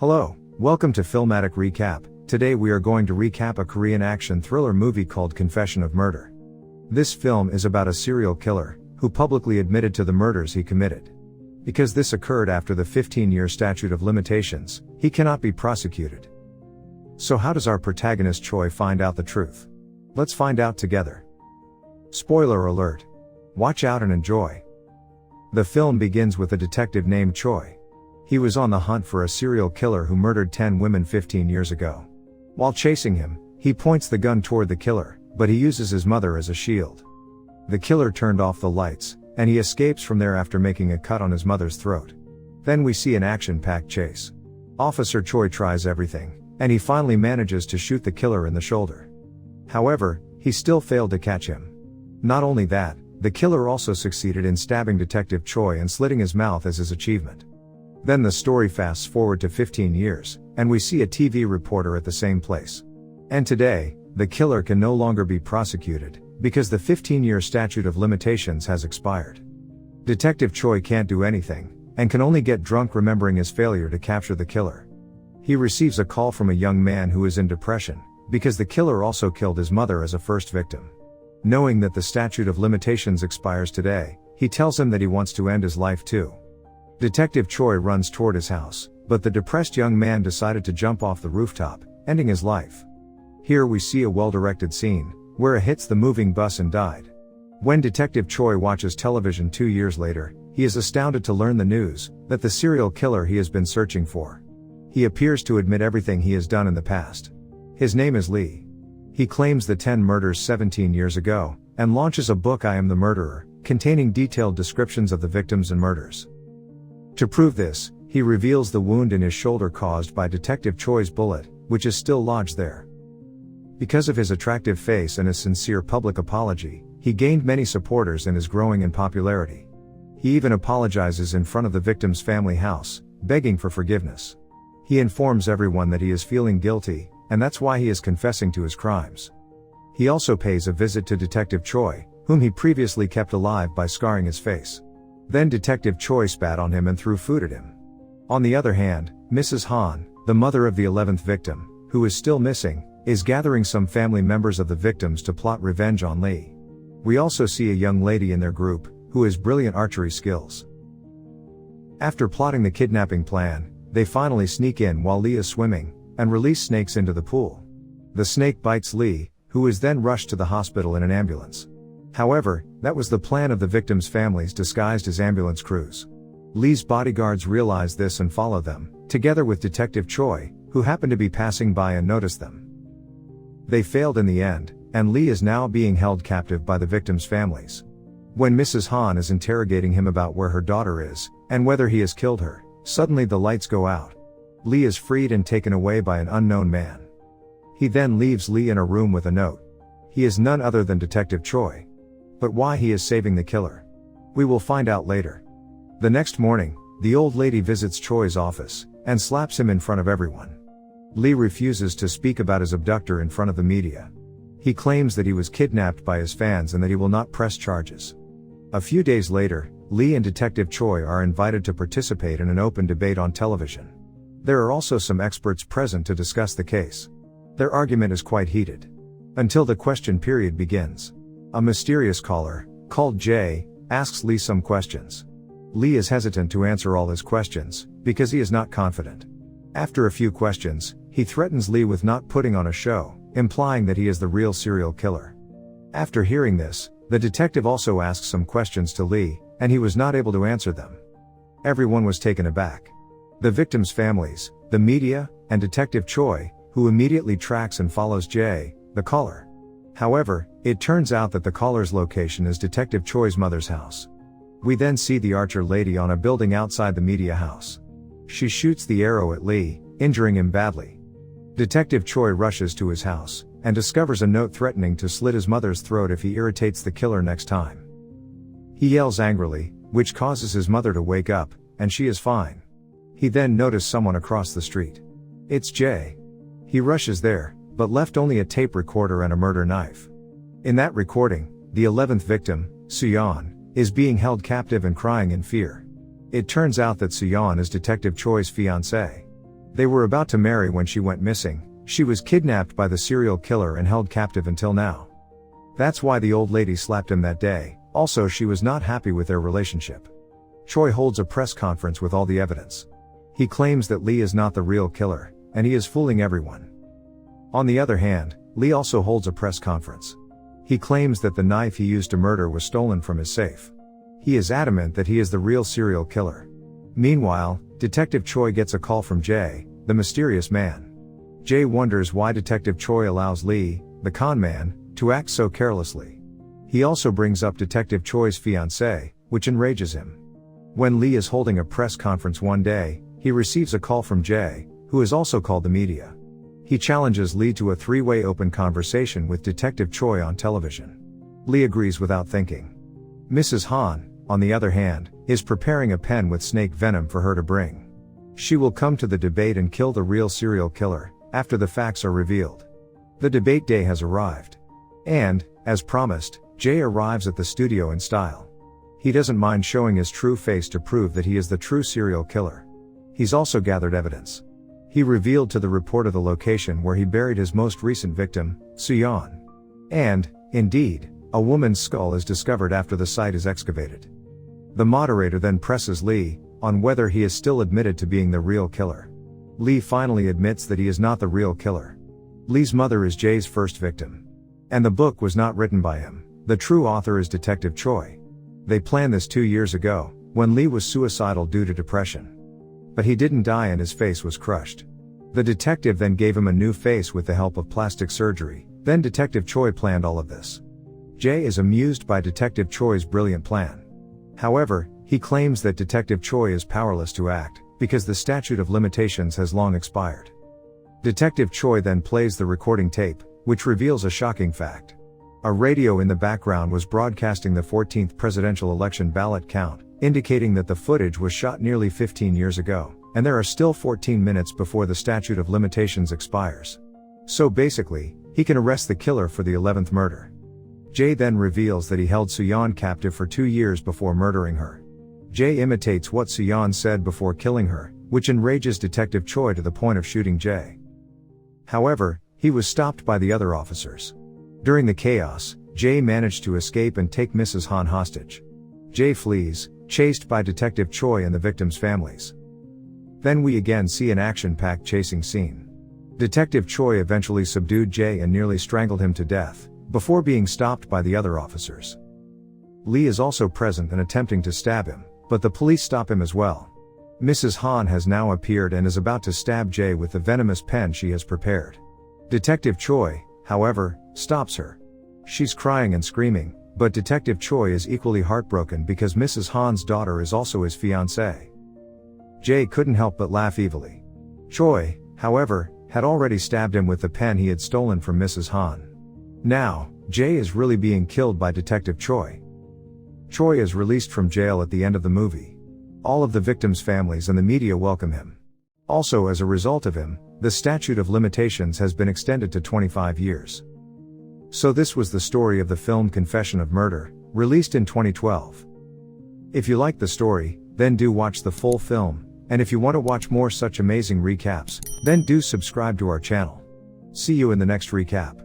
Hello, welcome to Filmatic Recap. Today we are going to recap a Korean action thriller movie called Confession of Murder. This film is about a serial killer, who publicly admitted to the murders he committed. Because this occurred after the 15-year statute of limitations, he cannot be prosecuted. So how does our protagonist Choi find out the truth? Let's find out together. Spoiler alert. Watch out and enjoy. The film begins with a detective named Choi. He was on the hunt for a serial killer who murdered 10 women 15 years ago. While chasing him, he points the gun toward the killer, but he uses his mother as a shield. The killer turned off the lights, and he escapes from there after making a cut on his mother's throat. Then we see an action-packed chase. Officer Choi tries everything, and he finally manages to shoot the killer in the shoulder. However, he still failed to catch him. Not only that, the killer also succeeded in stabbing Detective Choi and slitting his mouth as his achievement. Then the story fasts forward to 15 years, and we see a TV reporter at the same place. And today, the killer can no longer be prosecuted, because the 15-year statute of limitations has expired. Detective Choi can't do anything, and can only get drunk remembering his failure to capture the killer. He receives a call from a young man who is in depression, because the killer also killed his mother as a first victim. Knowing that the statute of limitations expires today, he tells him that he wants to end his life too. Detective Choi runs toward his house, but the depressed young man decided to jump off the rooftop, ending his life. Here we see a well-directed scene, where it hits the moving bus and died. When Detective Choi watches television 2 years later, he is astounded to learn the news, that the serial killer he has been searching for. He appears to admit everything he has done in the past. His name is Lee. He claims the 10 murders 17 years ago, and launches a book I Am the Murderer, containing detailed descriptions of the victims and murders. To prove this, he reveals the wound in his shoulder caused by Detective Choi's bullet, which is still lodged there. Because of his attractive face and his sincere public apology, he gained many supporters and is growing in popularity. He even apologizes in front of the victim's family house, begging for forgiveness. He informs everyone that he is feeling guilty, and that's why he is confessing to his crimes. He also pays a visit to Detective Choi, whom he previously kept alive by scarring his face. Then Detective Choi spat on him and threw food at him. On the other hand, Mrs. Han, the mother of the 11th victim, who is still missing, is gathering some family members of the victims to plot revenge on Lee. We also see a young lady in their group, who has brilliant archery skills. After plotting the kidnapping plan, they finally sneak in while Lee is swimming, and release snakes into the pool. The snake bites Lee, who is then rushed to the hospital in an ambulance. However, that was the plan of the victims' families disguised as ambulance crews. Lee's bodyguards realize this and follow them, together with Detective Choi, who happened to be passing by and noticed them. They failed in the end, and Lee is now being held captive by the victims' families. When Mrs. Han is interrogating him about where her daughter is, and whether he has killed her, suddenly the lights go out. Lee is freed and taken away by an unknown man. He then leaves Lee in a room with a note. He is none other than Detective Choi. But why he is saving the killer? We will find out later. The next morning, the old lady visits Choi's office, and slaps him in front of everyone. Lee refuses to speak about his abductor in front of the media. He claims that he was kidnapped by his fans and that he will not press charges. A few days later, Lee and Detective Choi are invited to participate in an open debate on television. There are also some experts present to discuss the case. Their argument is quite heated. Until the question period begins. A mysterious caller, called Jay, asks Lee some questions. Lee is hesitant to answer all his questions, because he is not confident. After a few questions, he threatens Lee with not putting on a show, implying that he is the real serial killer. After hearing this, the detective also asks some questions to Lee, and he was not able to answer them. Everyone was taken aback. The victims' families, the media, and Detective Choi, who immediately tracks and follows Jay, the caller. However, it turns out that the caller's location is Detective Choi's mother's house. We then see the archer lady on a building outside the media house. She shoots the arrow at Lee, injuring him badly. Detective Choi rushes to his house, and discovers a note threatening to slit his mother's throat if he irritates the killer next time. He yells angrily, which causes his mother to wake up, and she is fine. He then notices someone across the street. It's Jay. He rushes there, but left only a tape recorder and a murder knife. In that recording, the 11th victim, Suyeon, is being held captive and crying in fear. It turns out that Suyeon is Detective Choi's fiancée. They were about to marry when she went missing. She was kidnapped by the serial killer and held captive until now. That's why the old lady slapped him that day. Also, she was not happy with their relationship. Choi holds a press conference with all the evidence. He claims that Lee is not the real killer, and he is fooling everyone. On the other hand, Lee also holds a press conference. He claims that the knife he used to murder was stolen from his safe. He is adamant that he is the real serial killer. Meanwhile, Detective Choi gets a call from Jay, the mysterious man. Jay wonders why Detective Choi allows Lee, the con man, to act so carelessly. He also brings up Detective Choi's fiancée, which enrages him. When Lee is holding a press conference one day, he receives a call from Jay, who is also called the media. He challenges Lee to a three-way open conversation with Detective Choi on television. Lee agrees without thinking. Mrs. Han, on the other hand, is preparing a pen with snake venom for her to bring. She will come to the debate and kill the real serial killer, after the facts are revealed. The debate day has arrived. And, as promised, Jay arrives at the studio in style. He doesn't mind showing his true face to prove that he is the true serial killer. He's also gathered evidence. He revealed to the reporter the location where he buried his most recent victim, Suyeon. And, indeed, a woman's skull is discovered after the site is excavated. The moderator then presses Lee on whether he is still admitted to being the real killer. Lee finally admits that he is not the real killer. Lee's mother is Jay's first victim. And the book was not written by him. The true author is Detective Choi. They planned this 2 years ago, when Lee was suicidal due to depression. But he didn't die and his face was crushed. The detective then gave him a new face with the help of plastic surgery. Then Detective Choi planned all of this. Jay is amused by Detective Choi's brilliant plan. However, he claims that Detective Choi is powerless to act, because the statute of limitations has long expired. Detective Choi then plays the recording tape, which reveals a shocking fact. A radio in the background was broadcasting the 14th presidential election ballot count, indicating that the footage was shot nearly 15 years ago, and there are still 14 minutes before the statute of limitations expires. So basically, he can arrest the killer for the 11th murder. Jay then reveals that he held Suyeon captive for 2 years before murdering her. Jay imitates what Suyeon said before killing her, which enrages Detective Choi to the point of shooting Jay. However, he was stopped by the other officers. During the chaos, Jay managed to escape and take Mrs. Han hostage. Jay flees, chased by Detective Choi and the victims' families. Then we again see an action-packed chasing scene. Detective Choi eventually subdued Jay and nearly strangled him to death, before being stopped by the other officers. Lee is also present and attempting to stab him, but the police stop him as well. Mrs. Han has now appeared and is about to stab Jay with the venomous pen she has prepared. Detective Choi, however, stops her. She's crying and screaming, but Detective Choi is equally heartbroken because Mrs. Han's daughter is also his fiancée. Jay couldn't help but laugh evilly. Choi, however, had already stabbed him with the pen he had stolen from Mrs. Han. Now, Jay is really being killed by Detective Choi. Choi is released from jail at the end of the movie. All of the victims' families and the media welcome him. Also, as a result of him, the statute of limitations has been extended to 25 years. So this was the story of the film Confession of Murder, released in 2012. If you like the story, then do watch the full film, and if you want to watch more such amazing recaps, then do subscribe to our channel. See you in the next recap.